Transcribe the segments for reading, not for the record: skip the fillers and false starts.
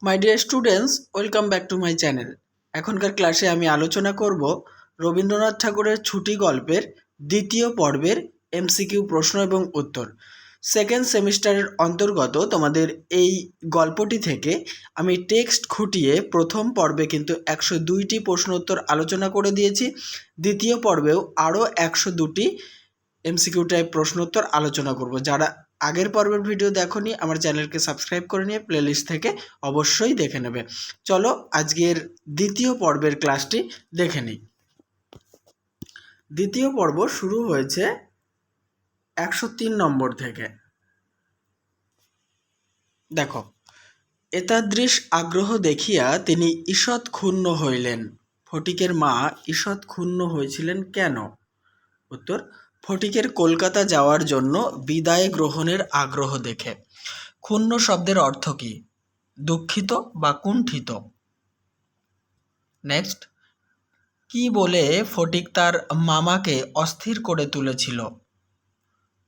My dear students, welcome back to my channel. এখনকার ক্লাসে আমি আলোচনা করব রবীন্দ্রনাথ ঠাকুরের ছুটি গল্পের দ্বিতীয় পর্বের এমসিকিউ প্রশ্ন এবং উত্তর। সেকেন্ড সেমিস্টারের অন্তর্গত তোমাদের এই গল্পটি থেকে আমি টেক্সট খুঁটিয়ে প্রথম পর্বে কিন্তু 102টি প্রশ্ন উত্তর আলোচনা করে দিয়েছি। দ্বিতীয় পর্বেও আরও 102টি এমসিকিউ টাইপ প্রশ্ন উত্তর আলোচনা করব। যারা আগের পর্বের ভিডিও দেখোনি আমার চ্যানেলকে সাবস্ক্রাইব করে নিয়ে প্লেলিস্ট থেকে অবশ্যই দেখে নেবে। চলো আজকের দ্বিতীয় পর্বের ক্লাসটি দেখে নিই। দ্বিতীয় পর্ব শুরু হয়েছে 103 নম্বর থেকে। দেখো, এতাদৃশ আগ্রহ দেখিয়া তিনি ঈষৎ ক্ষুণ্ণ হইলেন। ফটিকের মা ঈষৎ ক্ষুণ্ণ হয়েছিলেন কেন? উত্তর, ফটিকের কলকাতা যাওয়ার জন্য বিদায় গ্রহণের আগ্রহ দেখে। ক্ষুণ্ণ শব্দের অর্থ কী? দুঃখিত বা কুণ্ঠিত। নেক্সট, কি বলে ফটিক তার মামাকে অস্থির করে তুলেছিল?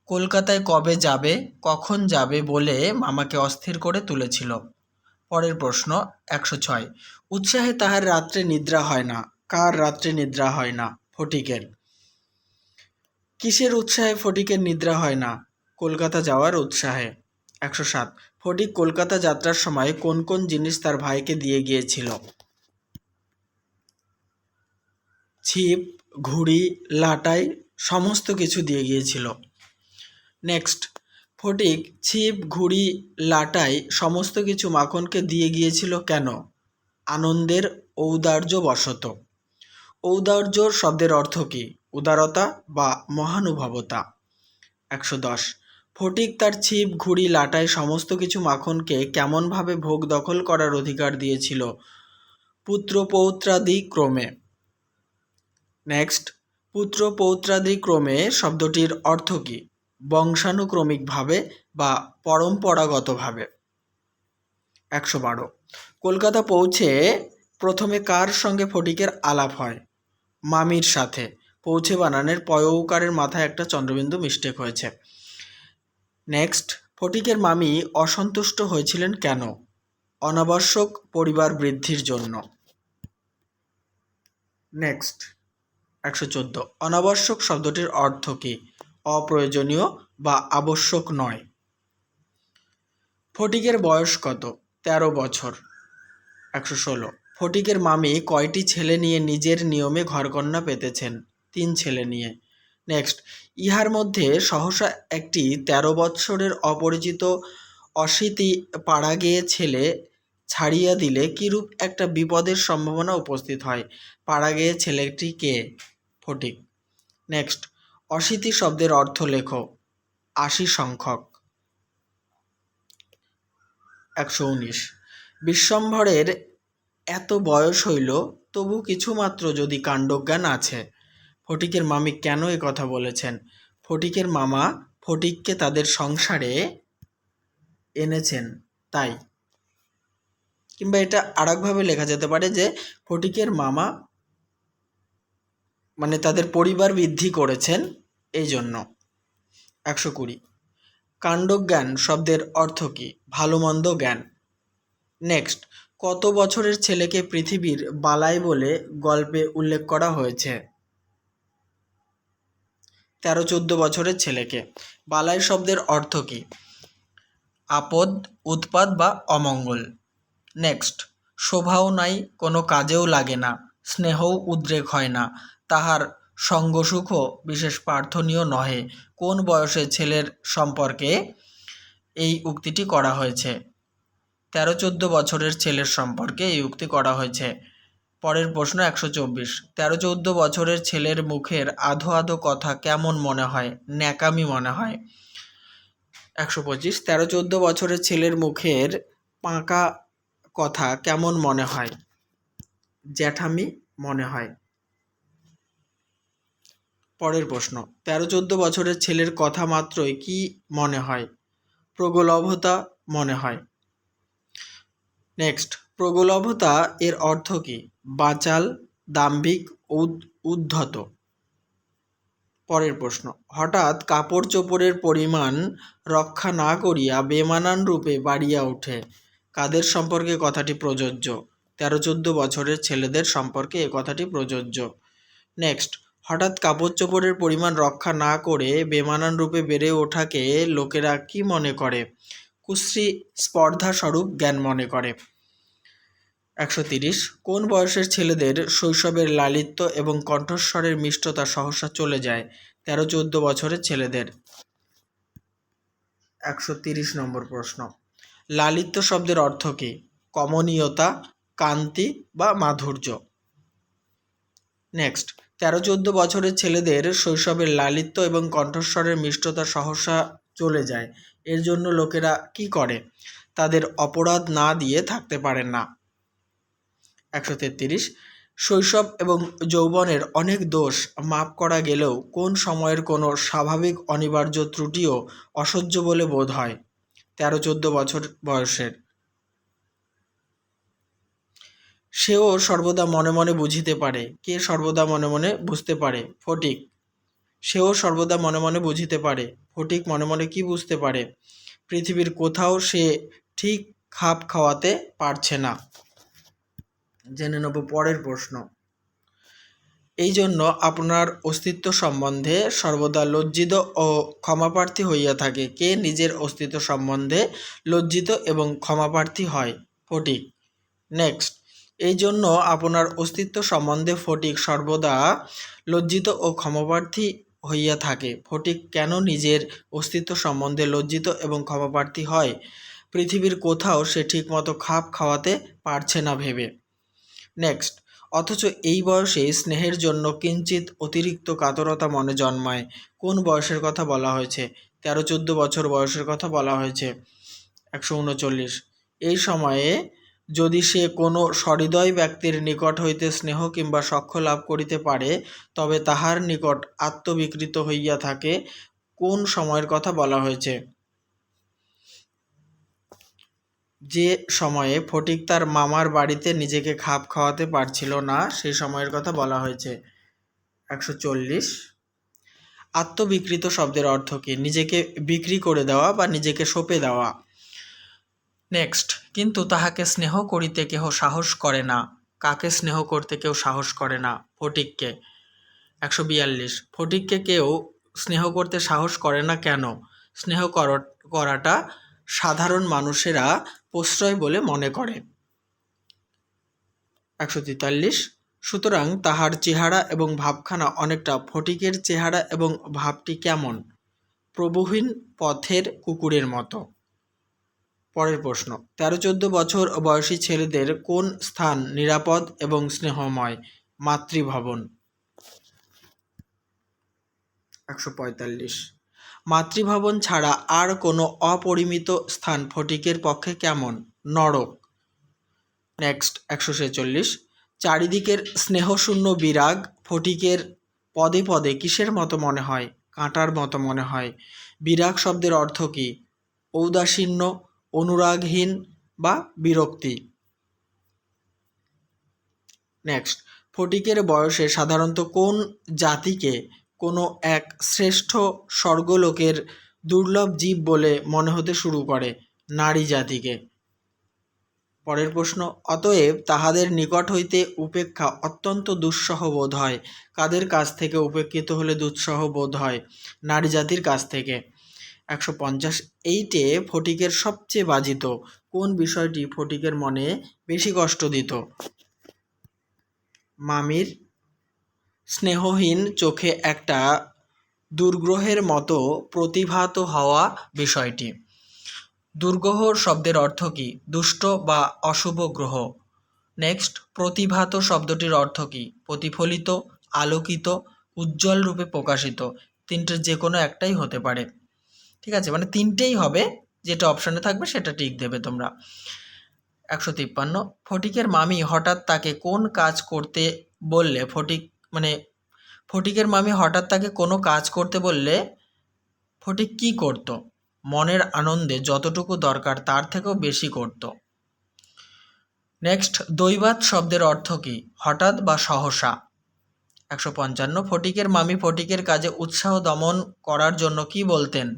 কলকাতায় কবে যাবে, কখন যাবে বলে মামাকে অস্থির করে তুলেছিল। পরের প্রশ্ন 106, উৎসাহে তাহার রাত্রে নিদ্রা হয় না। কার রাত্রে নিদ্রা হয় না? ফটিকের। কিসের উৎসাহে ফটিকের নিদ্রা হয় না? কলকাতা যাওয়ার উৎসাহে। 107, ফটিক কলকাতা যাত্রার সময় কোন কোন জিনিস তার ভাইকে দিয়ে গিয়েছিল? ছিপ, ঘুড়ি, লাটাই সমস্ত কিছু দিয়ে গিয়েছিল। নেক্সট, ফটিক ছিপ, ঘুড়ি, লাটাই সমস্ত কিছু মাখনকে দিয়ে গিয়েছিল কেন? আনন্দের ঔদার্য বশত। ঔদার্য শব্দের অর্থ কী? উদারতা বা মহানুভবতা। 110, ফটিক তার ছিপ, ঘুড়ি, লাটাই সমস্ত কিছু মাখনকে কেমনভাবে ভোগ দখল করার অধিকার দিয়েছিল? পুত্র পৌত্রাদি ক্রমে। নেক্সট, পুত্র পৌত্রাদি ক্রমে শব্দটির অর্থ কী? বংশানুক্রমিকভাবে বা পরম্পরাগতভাবে। 112, কলকাতা পৌঁছে প্রথমে কার সঙ্গে ফটিকের আলাপ হয়? মামির সাথে। পৌঁছে বানানের পয়উকারের মাথায় একটা চন্দ্রবিন্দু মিস্টেক হয়েছে। নেক্সট, ফটিকের মামি অসন্তুষ্ট হয়েছিলেন কেন? অনাবশ্যক পরিবার বৃদ্ধির জন্য। নেক্সট, 114, অনাবশ্যক শব্দটির অর্থ কী? অপ্রয়োজনীয় বা আবশ্যক নয়। ফটিকের বয়স কত? 13 বছর। 116, ফটিকের মামি কয়টি ছেলে নিয়ে নিজের নিয়মে ঘরকন্না পেতেছেন? 3 ছেলে নিয়ে। নেক্সট, ইহার মধ্যে সহসা একটি 13 বৎসরের অপরিচিত অশীতি পাড়া গেয়ে ছেলে ছাড়িয়া দিলে কিরূপ একটা বিপদের সম্ভাবনা উপস্থিত হয়? পাড়া গেয়ে ছেলেটি কে? ফটিক। নেক্সট, অশীতি শব্দের অর্থ লেখো। 80 সংখ্যক। 119, বিশ্বম্ভরের এত বয়স হইল তবু কিছুমাত্র যদি কাণ্ডজ্ঞান আছে। ফটিকের মামি কেন এ কথা বলেছেন? ফটিকের মামা ফটিককে তাদের সংসারে এনেছেন তাই। কিংবা এটা আরেকভাবে লেখা যেতে পারে যে ফটিকের মামা মানে তাদের পরিবার বৃদ্ধি করেছেন এই জন্য। 120, কাণ্ডজ্ঞান শব্দের অর্থ কী? ভালো মন্দ জ্ঞান। নেক্সট, কত বছরের ছেলেকে পৃথিবীর বালাই বলে গল্পে উল্লেখ করা হয়েছে? 13-14 বছরের ছেলেকে। বালাই শব্দের অর্থ কী? আপদ, উৎপাত বা অমঙ্গল। নেক্সট, শোভাও নাই, কোনো কাজেও লাগে না, স্নেহও উদ্রেক হয় না, তাহার সঙ্গসুখও বিশেষ প্রার্থনীয় নহে। কোন বয়সের ছেলের সম্পর্কে এই উক্তিটি করা হয়েছে? 13-14 বছরের ছেলের সম্পর্কে এই উক্তি করা হয়েছে। পরের প্রশ্ন 124, 13-14 বছরের ছেলের মুখের আধো আধো কথা কেমন মনে হয়? ন্যাকামি মনে হয়। 125, 13-14 বছরের ছেলের মুখের পাকা কথা কেমন মনে হয়? জ্যাঠামি মনে হয়। পরের প্রশ্ন, 13-14 বছরের ছেলের কথা মাত্রই কি মনে হয়? প্রগলভতা মনে হয়। নেক্সট, প্রগলভতা এর অর্থ কী? বাচাল, দাম্ভিক, উদ্ধত। পরের প্রশ্ন, হঠাৎ কাপড় চোপড়ের পরিমাণ রক্ষা না করিয়া বেমানান রূপে বাড়িয়া ওঠে। কাদের সম্পর্কে কথাটি প্রযোজ্য? 13-14 বছরের ছেলেদের সম্পর্কে এ কথাটি প্রযোজ্য। নেক্সট, হঠাৎ কাপড় চোপড়ের পরিমাণ রক্ষা না করে বেমানান রূপে বেড়ে ওঠাকে লোকেরা কি মনে করে? কুশ্রী স্পর্ধাস্বরূপ জ্ঞান মনে করে। 130, কোন বয়সের ছেলেদের শৈশবের লালিত্য এবং কণ্ঠস্বরের মিষ্টতা সহসা চলে যায়? 13-14 বছরের ছেলেদের। 130 নম্বর প্রশ্ন, লালিত্য শব্দের অর্থ কী? কমনীয়তা, কান্তি বা মাধুর্য। নেক্সট, 13-14 বছরের ছেলেদের শৈশবের লালিত্য এবং কণ্ঠস্বরের মিষ্টতা সহসা চলে যায়, এর জন্য লোকেরা কি করে? তাদের অপরাধ না দিয়ে থাকতে পারেন না। 133, শৈশব এবং যৌবনের অনেক দোষ মাপ করা গেলেও কোন সময়ের কোনো স্বাভাবিক অনিবার্য ত্রুটিও অসহ্য বলে বোধ হয়? 13-14 বছর বয়সের। সেও সর্বদা মনে মনে বুঝিতে পারে। কে সর্বদা মনে মনে বুঝতে পারে? ফটিক। সেও সর্বদা মনে মনে বুঝিতে পারে। ফটিক মনে মনে কি বুঝতে পারে? পৃথিবীর কোথাও সে ঠিক খাপ খাওয়াতে পারছে না। জেনে নেব পরের প্রশ্ন। এই জন্য আপনার অস্তিত্ব সম্বন্ধে সর্বদা লজ্জিত ও ক্ষমাপ্রার্থী হইয়া থাকে। কে নিজের অস্তিত্ব সম্বন্ধে লজ্জিত এবং ক্ষমাপ্রার্থী হয়? ফটিক। নেক্সট, এই জন্য আপনার অস্তিত্ব সম্বন্ধে ফটিক সর্বদা লজ্জিত ও ক্ষমাপ্রার্থী হইয়া থাকে। ফটিক কেন নিজের অস্তিত্ব সম্বন্ধে লজ্জিত এবং ক্ষমাপ্রার্থী হয়? পৃথিবীর কোথাও সে ঠিকমতো খাপ খাওয়াতে পারছে না ভেবে। নেক্সট, অথচ এই বয়সে স্নেহের জন্য কিঞ্চিত অতিরিক্ত কাতরতা মনে জন্মায়। কোন বয়সের কথা বলা হয়েছে? 13-14 বছর বয়সের কথা বলা হয়েছে। 139, এই সময়ে যদি সে কোনো সহৃদয় ব্যক্তির নিকট হইতে স্নেহ কিংবা সখ্য লাভ করিতে পারে, তবে তাহার নিকট আত্মবিকৃত হইয়া থাকে। কোন সময়ের কথা বলা হয়েছে? যে সময়ে ফটিক তার মামার বাড়িতে নিজেকে খাপ খাওয়াতে পারছিল না, সেই সময়ের কথা বলা হয়েছে। 140, আত্মবিকৃত শব্দের অর্থ কী? নিজেকে বিক্রি করে দেওয়া বা নিজেকে সঁপে দেওয়া। নেক্সট, কিন্তু তাহাকে স্নেহ করিতে কেহ সাহস করে না। কাকে স্নেহ করতে কেউ সাহস করে না? ফটিককে। 142, ফটিককে কেউ স্নেহ করতে সাহস করে না কেন? স্নেহ করাটা সাধারণ মানুষেরা প্রশ্রয় বলে মনে করে। 143, সুতরাং তাহার চেহারা এবং ভাবখানা অনেকটা ফটিকের চেহারা এবং ভাবটি কেমন? প্রভুহীন পথের কুকুরের মতো। পরের প্রশ্ন, 13-14 বছর বয়সী ছেলেদের কোন স্থান নিরাপদ এবং স্নেহময়? মাতৃভবন। 145, মাতৃভবন ছাড়া আর কোনো অপরিমিত স্থান ফটিকের পক্ষে কেমন? নরক। নেক্সট, 146, চারিদিকের স্নেহশূন্য বিরাগ ফটিকের পদে পদে কিসের মতো মনে হয়? কাঁটার মতো মনে হয়। বিরাগ শব্দের অর্থ কী? ঔদাসীন্য, অনুরাগহীন বা বিরক্তি। নেক্সট, ফটিকের বয়সে সাধারণত কোন জাতিকে কোনো এক শ্রেষ্ঠ স্বর্গলোকের দুর্লভ জীব বলে মনে হতে শুরু করে? নারী জাতিকে। পরের প্রশ্ন, অতএব তাহাদের নিকট হইতে উপেক্ষা অত্যন্ত দুঃসহ বোধ হয়। কাদের কাছ থেকে উপেক্ষিত হলে দুঃসহ বোধ হয়? নারী জাতির কাছ থেকে। 150, এইটে ফটিকের সবচেয়ে বাজিত কোন বিষয়টি ফটিকের মনে বেশি কষ্ট দিত? মামির স্নেহহীন চোখে একটা দুর্গ্রহের মতো প্রতিভাত হওয়া বিষয়টি। দুর্গ্রহ শব্দের অর্থ কী? দুষ্ট বা অশুভ গ্রহ। নেক্সট, প্রতিভাত শব্দটির অর্থ কী? প্রতিফলিত, আলোকিত, উজ্জ্বল রূপে প্রকাশিত। তিনটের যে কোনো একটাই হতে পারে। ঠিক আছে, মানে তিনটেই হবে, যেটা অপশানে থাকবে সেটা টিক দেবে তোমরা। 153, ফটিকের মামি হঠাৎ তাকে কোন কাজ করতে বললে ফটিকের মামি হঠাৎ তাকে কোনো কাজ করতে বললে ফটিক কী করত? মনের আনন্দে যতটুকু দরকার তার থেকেও বেশি করত। নেক্সট, দৈবাৎ শব্দের অর্থ কী? হঠাৎ বা সহসা। 155, ফটিকের মামি ফটিকের কাজে উৎসাহ দমন করার জন্য কি বলতেন?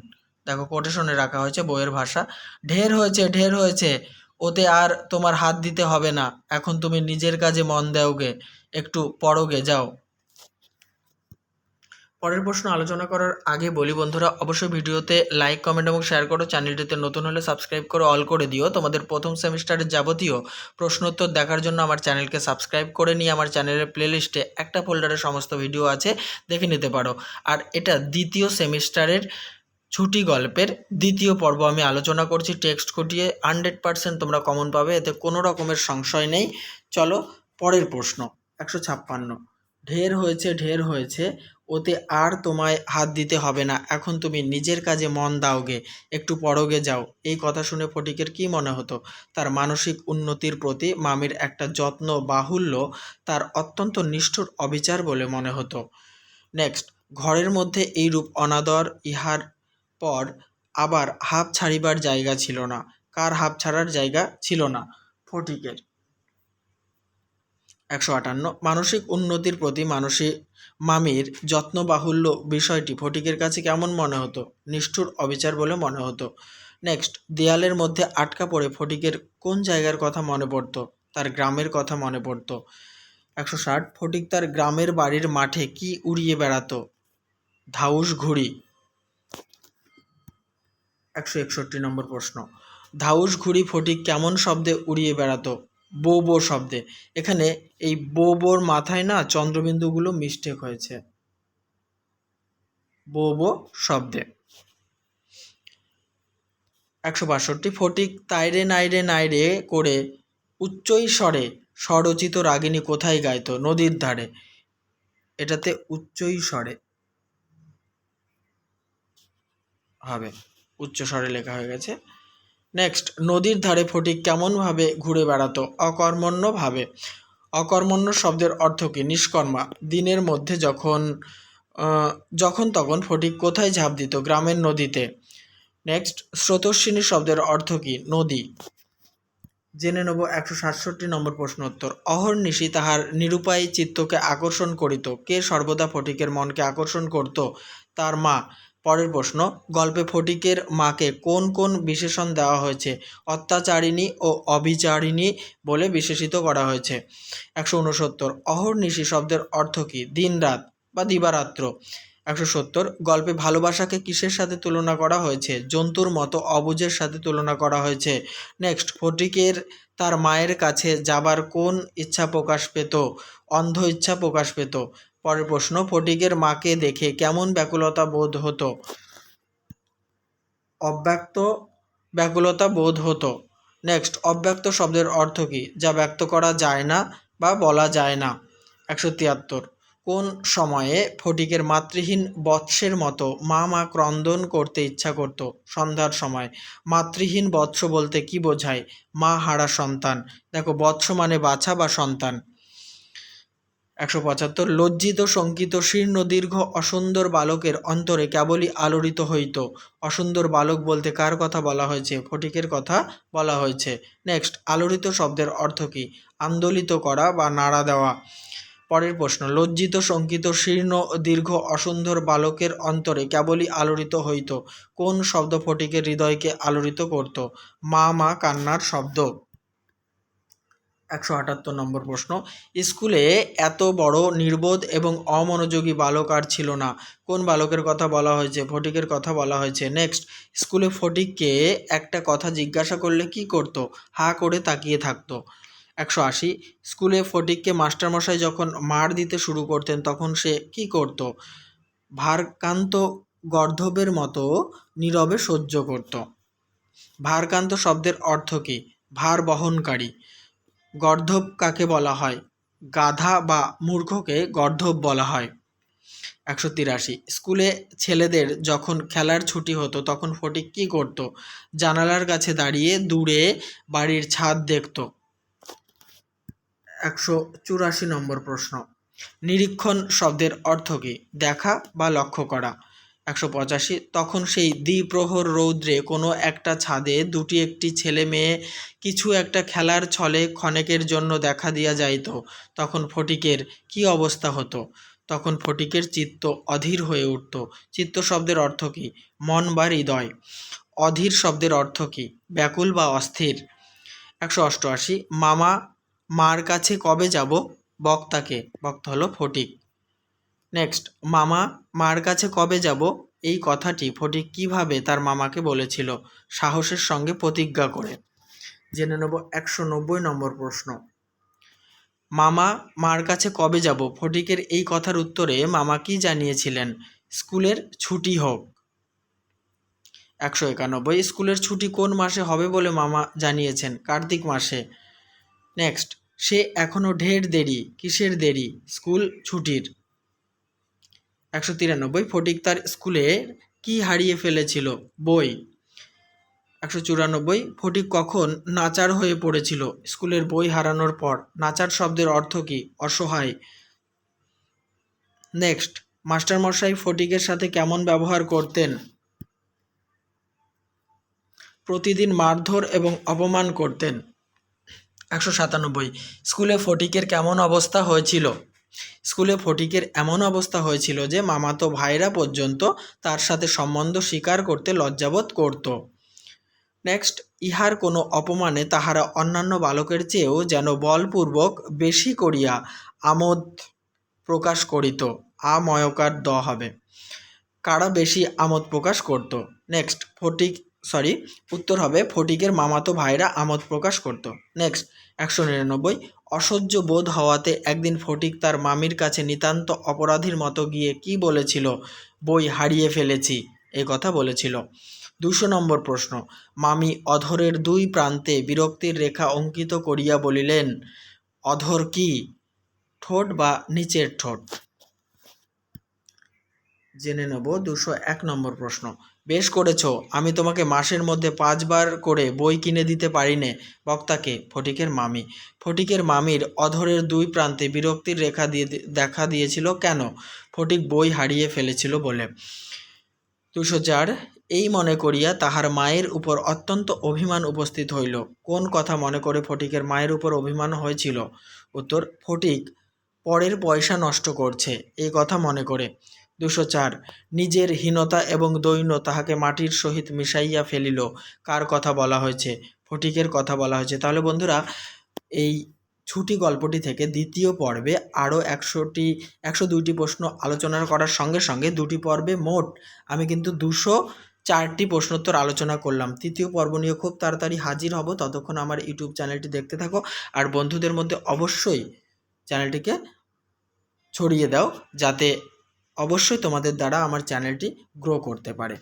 দেখো কোটেশনে রাখা হয়েছে বইয়ের ভাষা। ঢের হয়েছে, ঢের হয়েছে, ওতে আর তোমার হাত দিতে হবে না, এখন তুমি নিজের কাজে মন দাওগে, একটু পড়োগে যাও। পরের প্রশ্ন আলোচনা করার আগে বলি বন্ধুরা, অবশ্যই ভিডিওতে লাইক, কমেন্ট এবং শেয়ার করো। চ্যানেলটিতে নতুন হলে সাবস্ক্রাইব করে অল করে দিও। তোমাদের প্রথম সেমিস্টারের যাবতীয় প্রশ্নোত্তর দেখার জন্য আমার চ্যানেলকে সাবস্ক্রাইব করে নিয়ে আমার চ্যানেলের প্লেলিস্টে একটা ফোল্ডারে সমস্ত ভিডিও আছে, দেখে নিতে পারো। আর এটা দ্বিতীয় সেমিস্টারের ছুটি গল্পের দ্বিতীয় পর্ব আমি আলোচনা করছি টেক্সট খটিয়ে। 100% তোমরা কমন পাবে, এতে কোনো রকমের সংশয় নেই। চলো পরের প্রশ্ন। 156, ঢের হয়েছে ঢের হয়েছে, ওতে আর তোমায় হাত দিতে হবে না, এখন তুমি নিজের কাজে মন দাওগে, একটু পড়োগে যাও। এই কথা শুনে ফটিকের কি মনে হতো? তার মানসিক উন্নতির প্রতি মামির একটা যত্ন বাহুল্য তার অত্যন্ত নিষ্ঠুর অবিচার বলে মনে হতো। নেক্সট, ঘরের মধ্যে এইরূপ অনাদর, ইহার পর আবার হাঁপ ছাড়িবার জায়গা ছিল না। কার হাঁপ ছাড়ার জায়গা ছিল না? ফটিকের। 158, মানসিক উন্নতির প্রতি মামির যত্নবাহুল্য বিষয়টি ফটিকের কাছে কেমন মনে হতো? নিষ্ঠুর অবিচার বলে মনে হতো। নেক্সট, দেয়ালের মধ্যে আটকা পড়ে ফটিকের কোন জায়গার কথা মনে পড়তো? তার গ্রামের কথা মনে পড়তো। 160, ফটিক তার গ্রামের বাড়ির মাঠে কি উড়িয়ে বেড়াতো? ধাউস ঘুড়ি। 161 নম্বর প্রশ্ন, ধাউস ঘুড়ি ফটিক কেমন শব্দে উড়িয়ে বেড়াতো? বো বো শব্দে। এখানে এই বো বোর মাথায় না চন্দ্রবিন্দুগুলো মিস্টেক হয়েছে, বো বো শব্দে। 162, ফটিক তাইরে নাইরে নাইরে করে উচ্চই স্বরে স্বরচিত রাগিনী কোথায় গাইতো? নদীর ধারে। এটাতে উচ্চই স্বরে হবে, উচ্চ স্বরে লেখা হয়ে গেছে। নেক্সট, নদীর ধারে ফটিক কেমনভাবে ঘুরে বেড়াতো? অকর্মণ্যভাবে। অকর্মণ্য শব্দের অর্থ কী? নিষ্কর্মা। দিনের মধ্যে যখন তখন ফটিক কোথায় ঝাঁপ দিত? গ্রামের নদীতে। নেক্সট, স্রোতস্বিনী শব্দের অর্থ কী? নদী। জেনে নেব 167 নম্বর প্রশ্ন উত্তর। অহর্নিশি তাহার নিরুপায়ী চিত্তকে আকর্ষণ করিত। কে সর্বদা ফটিকের মনকে আকর্ষণ করত? তার মা। পরের প্রশ্ন, গল্পে ফটিকের মাকে কোন কোন বিশেষণ দেওয়া হয়েছে? অত্যাচারিণী ও অবিচারিণী বলে বিশেষিত করা হয়েছে। 169, অহর্নিশি শব্দের অর্থ কী? দিনরাত বা দিবারাত্র। 170, গল্পে ভালোবাসাকে কিসের সাথে তুলনা করা হয়েছে? জন্তুর মতো অবুঝের সাথে তুলনা করা হয়েছে। নেক্সট, ফটিকের তার মায়ের কাছে যাবার কোন ইচ্ছা প্রকাশ পেত? অন্ধ ইচ্ছা প্রকাশ পেত। পরের প্রশ্ন, ফটিকের মাকে দেখে কেমন ব্যাকুলতা বোধ হতো? অব্যক্ত ব্যাকুলতা বোধ হতো। নেক্সট, অব্যক্ত শব্দের অর্থ কী? যা ব্যক্ত করা যায় না বা বলা যায় না। 173, কোন সময়ে ফটিকের মাতৃহীন বৎসের মতো মা মা ক্রন্দন করতে ইচ্ছা করত? সন্ধ্যার সময়। মাতৃহীন বৎস বলতে কি বোঝায়? মা হারা সন্তান। দেখো, বৎস মানে বাছা বা সন্তান। 175, লজ্জিত শঙ্কিত শীর্ণ দীর্ঘ অসুন্দর বালকের অন্তরে কেবলই আলোড়িত হইত। অসুন্দর বালক বলতে কার কথা বলা হয়েছে? ফটিকের কথা বলা হয়েছে। নেক্সট, আলোড়িত শব্দের অর্থ কী? আন্দোলিত করা বা নাড়া দেওয়া। পরের প্রশ্ন, লজ্জিত শঙ্কিত শীর্ণ দীর্ঘ অসুন্দর বালকের অন্তরে কেবলই আলোড়িত হইত। কোন শব্দ ফটিকের হৃদয়কে আলোড়িত করত? মা মা কান্নার শব্দ। 178 নম্বর প্রশ্ন, স্কুলে এত বড় নির্বোধ এবং অমনোযোগী বালক আর ছিল না। কোন বালকের কথা বলা হয়েছে? ফটিকের কথা বলা হয়েছে। নেক্সট, স্কুলে ফটিককে একটা কথা জিজ্ঞাসা করলে কি করত? হা করে তাকিয়ে থাকতো। 180, স্কুলে ফটিককে মাস্টারমশাই যখন মার দিতে শুরু করতেন তখন সে কি করত? ভারকান্ত গর্ধবের মতো নীরবে সহ্য করত। ভারকান্ত শব্দের অর্থ কী? ভার বহনকারী। গর্ধব কাকে বলা হয়? গাধা বা মূর্খকে গর্ধব বলা হয়। 183, স্কুলে ছেলেদের যখন খেলার ছুটি হতো তখন ফটিক কী করত? জানালার কাছে দাঁড়িয়ে দূরে বাড়ির ছাদ দেখত। 184 নম্বর প্রশ্ন, নিরীক্ষণ শব্দের অর্থ কী? দেখা বা লক্ষ্য করা। 185, তখন সেই দ্বিপ্রহর রৌদ্রে কোনো একটা ছাদে দুটি একটি ছেলে মেয়ে কিছু একটা খেলার ছলে ক্ষণেকের জন্য দেখা দিয়া যাইত, তখন ফটিকের কী অবস্থা হতো? তখন ফটিকের চিত্ত অধীর হয়ে উঠত। চিত্ত শব্দের অর্থ কী? মন বা হৃদয়। অধীর শব্দের অর্থ কী? ব্যাকুল বা অস্থির। 188 মামা মার কাছে কবে যাব? বক্তাকে, বক্তা হলো ফটিক। নেক্সট, মামা মার কাছে কবে যাব এই কথাটি ফটিক কিভাবে তার মামাকে বলেছিল? সাহসের সঙ্গে প্রতিজ্ঞা করে। জেনে নেব 190 নম্বর প্রশ্ন। মামা মার কাছে কবে যাব? ফটিকের এই কথার উত্তরে মামা কি জানিয়েছিলেন? স্কুলের ছুটি হোক। 191 স্কুলের ছুটি কোন মাসে হবে বলে মামা জানিয়েছেন? কার্তিক মাসে। নেক্সট, সে এখনো ঢের দেরি। কিসের দেরি? স্কুল ছুটির। 193 ফটিক তার স্কুলে কি হারিয়ে ফেলেছিল? বই। 194 ফটিক কখন নাচার হয়ে পড়েছিল? স্কুলের বই হারানোর পর। নাচার শব্দের অর্থ কি? অসহায়। নেক্সট, মাস্টারমশাই ফটিকের সাথে কেমন ব্যবহার করতেন? প্রতিদিন মারধর এবং অপমান করতেন। 197 স্কুলে ফটিকের কেমন অবস্থা হয়েছিল? স্কুলে ফটিকের এমন অবস্থা হয়েছিল যে মামাতো ভাইরা পর্যন্ত তার সাথে সম্বন্ধ স্বীকার করতে লজ্জাবোধ করত। নেক্সট, ইহার কোনো অপমানে তাহারা অন্যান্য বালকের চেয়েও যেন বলপূর্বক বেশি করিয়া আমোদ প্রকাশ করিত। আময়কার দ হবে। কারা বেশি আমোদ প্রকাশ করত? নেক্সট, উত্তর হবে ফটিকের মামাতো ভাইরা আমোদ প্রকাশ করত। নেক্সট, 199 অসহ্য বোধ হওয়াতে একদিন ফটিক তার মামির কাছে নিতান্ত অপরাধীর মতো গিয়ে কি বলেছিল? বই হারিয়ে ফেলেছি, এই কথা বলেছিল। 200 নম্বর প্রশ্ন। মামি অধরের দুই প্রান্তে বিরক্তির রেখা অঙ্কিত করিয়া বলিলেন, অধর কি? ঠোঁট বা নিচের ঠোঁট। জেনে নেব 201 নম্বর প্রশ্ন। বেশ করেছ, আমি তোমাকে মাসের মধ্যে 5 বার করে বই কিনে দিতে পারিনে। বক্তাকে, ফটিকের মামি। ফটিকের মামির অধরের দুই প্রান্তে বিরক্তির রেখা দেখা দিয়েছিল কেন? ফটিক বই হারিয়ে ফেলেছিল বলে। 204 এই মনে করিয়া তাহার মায়ের উপর অত্যন্ত অভিমান উপস্থিত হইল। কোন কথা মনে করে ফটিকের মায়ের উপর অভিমান হয়েছিল? উত্তর, ফটিক পরের পয়সা নষ্ট করছে, এই কথা মনে করে। 204 নিজের হীনতা এবং দৈন্য তাহাকে মাটির সহিত মিশাইয়া ফেলিল। কার কথা বলা হয়েছে? ফটিকের কথা বলা হয়েছে। তাহলে বন্ধুরা, এই ছুটি গল্পটি থেকে দ্বিতীয় পর্বে আরও 102টি প্রশ্ন আলোচনা করার সঙ্গে সঙ্গে দুটি পর্বে মোট আমি কিন্তু 204টি প্রশ্নোত্তর আলোচনা করলাম। তৃতীয় পর্ব নিয়ে খুব তাড়াতাড়ি হাজির হব। ততক্ষণ আমার ইউটিউব চ্যানেলটি দেখতে থাকো আর বন্ধুদের মধ্যে অবশ্যই চ্যানেলটিকে ছড়িয়ে দাও, যাতে অবশ্যই তোমাদের দ্বারা আমার চ্যানেলটি গ্রো করতে পারে।